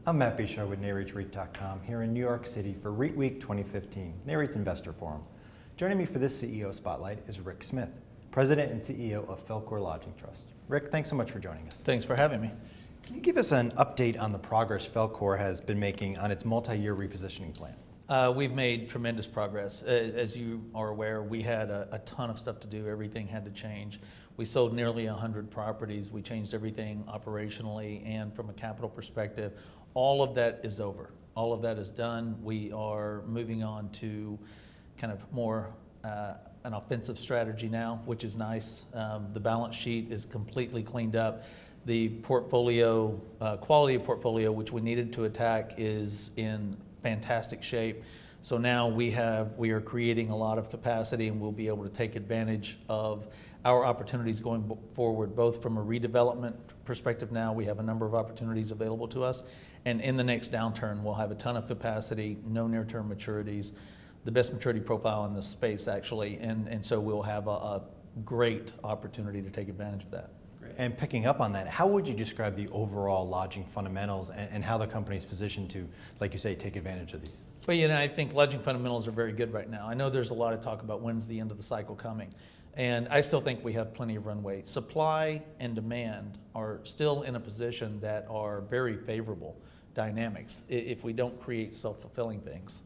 I'm Matt Bishar with NAREITWeek.com here in New York City for REITWeek 2015, NAREIT's Investor Forum. Joining me for this CEO Spotlight is Rick Smith, President and CEO of FelCor Lodging Trust. Rick, thanks so much for joining us. Thanks for having me. Can you give us an update on the progress FelCor has been making on its multi-year repositioning plan? We've made tremendous progress. As you are aware, we had a ton of stuff to do. Everything had to change. We sold nearly 100 properties. We changed everything operationally and from a capital perspective. All of that is over. All of that is done. We are moving on to kind of more an offensive strategy now, which is nice. The balance sheet is completely cleaned up. The portfolio, quality of portfolio, which we needed to attack, is in fantastic shape. So now we are creating a lot of capacity, and we'll be able to take advantage of our opportunities going forward, both from a redevelopment perspective. Now we have a number of opportunities available to us, and in the next downturn we'll have a ton of capacity, no near-term maturities, the best maturity profile in the space actually, and so we'll have a great opportunity to take advantage of that. And picking up on that, how would you describe the overall lodging fundamentals and how the company's positioned to, like you say, take advantage of these? Well, you know, I think lodging fundamentals are very good right now. I know there's a lot of talk about when's the end of the cycle coming, and I still think we have plenty of runway. Supply and demand are still in a position that are very favorable dynamics if we don't create self-fulfilling things.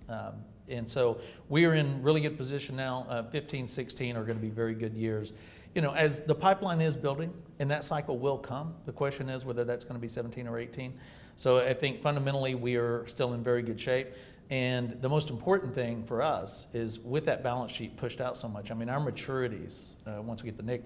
And so we are in really good position now. 15, 16 are going to be very good years. You know, as the pipeline is building, and that cycle will come, the question is whether that's going to be 17 or 18. So I think fundamentally we are still in very good shape. And the most important thing for us is with that balance sheet pushed out so much. I mean, our maturities, once we get the NIC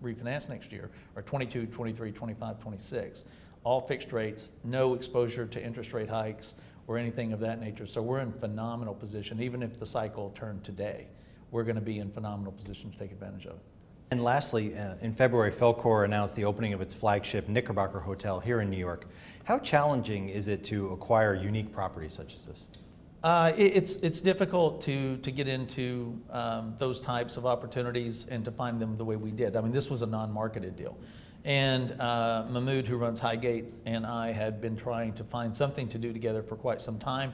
refinance next year, are 22, 23, 25, 26. All fixed rates, no exposure to interest rate hikes or anything of that nature. So we're in phenomenal position. Even if the cycle turned today, we're going to be in phenomenal position to take advantage of it. And lastly, in February, FelCor announced the opening of its flagship Knickerbocker Hotel here in New York. How challenging is it to acquire unique properties such as this? It's difficult to get into those types of opportunities and to find them the way we did. I mean, this was a non-marketed deal. And Mahmood, who runs Highgate, and I had been trying to find something to do together for quite some time.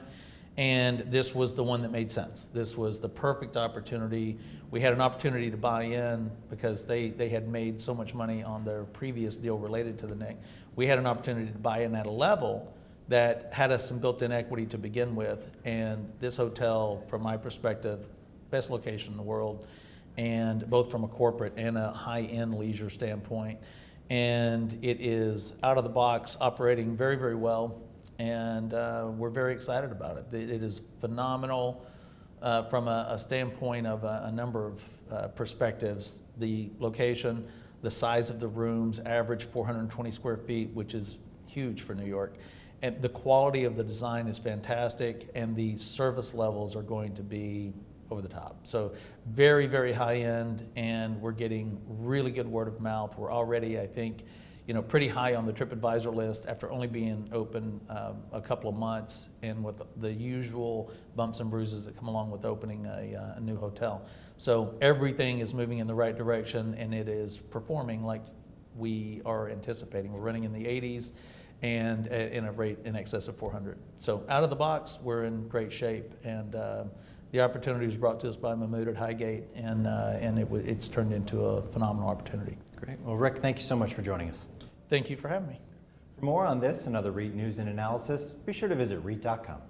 And this was the one that made sense. This was the perfect opportunity. We had an opportunity to buy in because they had made so much money on their previous deal related to the NIC. We had an opportunity to buy in at a level that had us some built-in equity to begin with. And this hotel, from my perspective, best location in the world, and both from a corporate and a high-end leisure standpoint. And it is out of the box, operating very, very well. And we're very excited about it. It is phenomenal from a standpoint of a number of perspectives. The location, the size of the rooms, average 420 square feet, which is huge for New York. And the quality of the design is fantastic, and the service levels are going to be over the top. So very, very high end, and we're getting really good word of mouth. We're already, I think, you know, pretty high on the TripAdvisor list after only being open a couple of months, and with the usual bumps and bruises that come along with opening a new hotel. So everything is moving in the right direction, and it is performing like we are anticipating. We're running in the 80s and in a rate in excess of 400. So out of the box, we're in great shape, and the opportunity was brought to us by Mahmood at Highgate, and it's turned into a phenomenal opportunity. Great. Well, Rick, thank you so much for joining us. Thank you for having me. For more on this and other REIT news and analysis, be sure to visit REIT.com.